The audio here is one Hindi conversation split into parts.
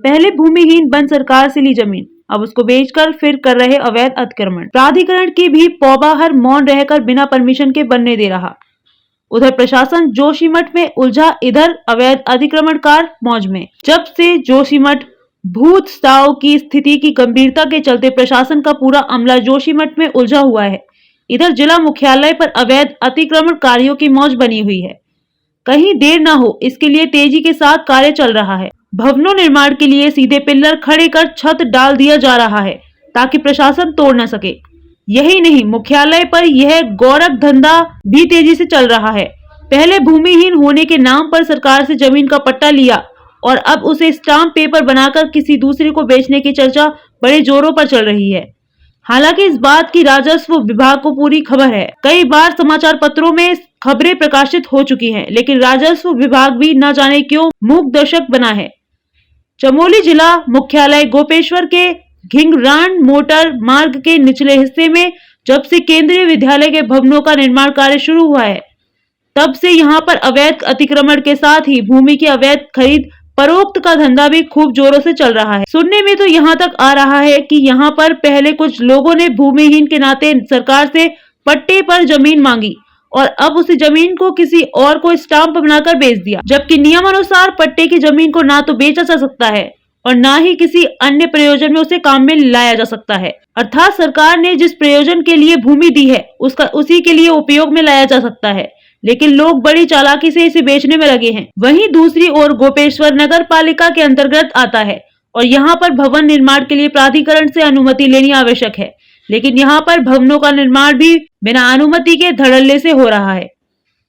पहले भूमिहीन बन सरकार से ली जमीन, अब उसको बेचकर फिर कर रहे अवैध अतिक्रमण। प्राधिकरण की भी पौबाहर मौन रहकर बिना परमिशन के बनने दे रहा। उधर प्रशासन जोशीमठ में उलझा, इधर अवैध अतिक्रमणकार मौज में। जब से जोशीमठ भूत स्ताव की स्थिति की गंभीरता के चलते प्रशासन का पूरा अमला जोशीमठ में उलझा हुआ है। इधर जिला मुख्यालय पर अवैध अतिक्रमणकारियों की मौज बनी हुई है। कहीं देर न हो, इसके लिए तेजी के साथ कार्य चल रहा है। भवनों निर्माण के लिए सीधे पिल्लर खड़े कर छत डाल दिया जा रहा है ताकि प्रशासन तोड़ न सके। यही नहीं, मुख्यालय पर यह गौरव धंधा भी तेजी से चल रहा है। पहले भूमिहीन होने के नाम पर सरकार से जमीन का पट्टा लिया और अब उसे स्टाम्प पेपर बनाकर किसी दूसरे को बेचने की चर्चा बड़े जोरों पर चल रही है। हालांकि इस बात की राजस्व विभाग को पूरी खबर है। कई बार समाचार पत्रों में खबरें प्रकाशित हो चुकी हैं, लेकिन राजस्व विभाग भी न जाने क्यों मूक दर्शक बना है। चमोली जिला मुख्यालय गोपेश्वर के घिंगरान मोटर मार्ग के निचले हिस्से में जब से केंद्रीय विद्यालय के भवनों का निर्माण कार्य शुरू हुआ है, तब से यहां पर अवैध अतिक्रमण के साथ ही भूमि की अवैध खरीद फरोख्त का धंधा भी खूब जोरों से चल रहा है। सुनने में तो यहां तक आ रहा है कि यहां पर पहले कुछ लोगों ने भूमिहीन के नाते सरकार से पट्टे पर जमीन मांगी और अब उसी जमीन को किसी और को स्टाम्प बनाकर बेच दिया, जबकि नियमानुसार पट्टे की जमीन को ना तो बेचा जा सकता है और ना ही किसी अन्य प्रयोजन में उसे काम में लाया जा सकता है। अर्थात सरकार ने जिस प्रयोजन के लिए भूमि दी है उसका उसी के लिए उपयोग में लाया जा सकता है, लेकिन लोग बड़ी चालाकी से इसे बेचने में लगे हैं। वहीं दूसरी ओर गोपेश्वर नगर पालिका के अंतर्गत आता है और यहाँ पर भवन निर्माण के लिए प्राधिकरण से अनुमति लेनी आवश्यक है, लेकिन यहाँ पर भवनों का निर्माण भी बिना अनुमति के धड़ल्ले से हो रहा है,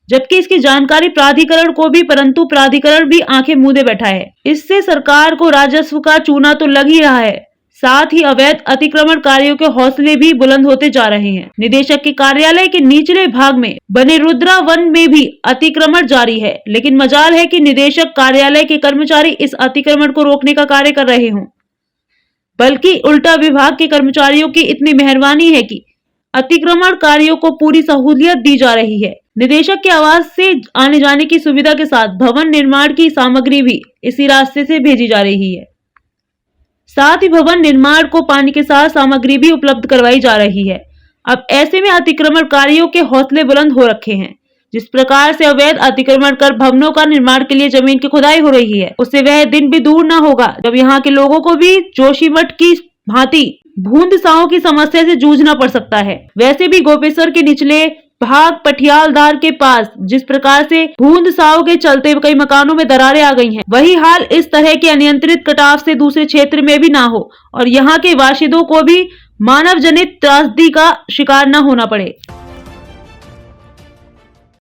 जबकि इसकी जानकारी प्राधिकरण को भी, परंतु प्राधिकरण भी आंखें मूंदे बैठा है। इससे सरकार को राजस्व का चूना तो लग ही रहा है, साथ ही अवैध अतिक्रमणकारियों के हौसले भी बुलंद होते जा रहे हैं। निदेशक के कार्यालय के निचले भाग में बने रुद्रा वन में भी अतिक्रमण जारी है, लेकिन मजाल है कि निदेशक कार्यालय के कर्मचारी इस अतिक्रमण को रोकने का कार्य कर रहे हों, बल्कि उल्टा विभाग के कर्मचारियों की इतनी मेहरबानी है कि अतिक्रमणकारियों को पूरी सहूलियत दी जा रही है। निदेशक के आवास से आने जाने की सुविधा के साथ भवन निर्माण की सामग्री भी इसी रास्ते से भेजी जा रही है। साथ ही भवन निर्माण को पानी के साथ सामग्री भी उपलब्ध करवाई जा रही है। अब ऐसे में अतिक्रमणकारियों के हौसले बुलंद हो रखे हैं। जिस प्रकार से अवैध अतिक्रमण कर भवनों का निर्माण के लिए जमीन की खुदाई हो रही है, उससे वह दिन भी दूर न होगा जब यहाँ के लोगों को भी जोशीमठ की भांति भूंदसाओं की समस्या से जूझना पड़ सकता है। वैसे भी गोपेश्वर के निचले भाग पटियालदार के पास जिस प्रकार से भूंदसाओं के चलते कई मकानों में दरारें आ गई हैं, वही हाल इस तरह के अनियंत्रित कटाव से दूसरे क्षेत्र में भी ना हो और यहाँ के वाशिदों को भी मानव जनित त्रासदी का शिकार न होना पड़े।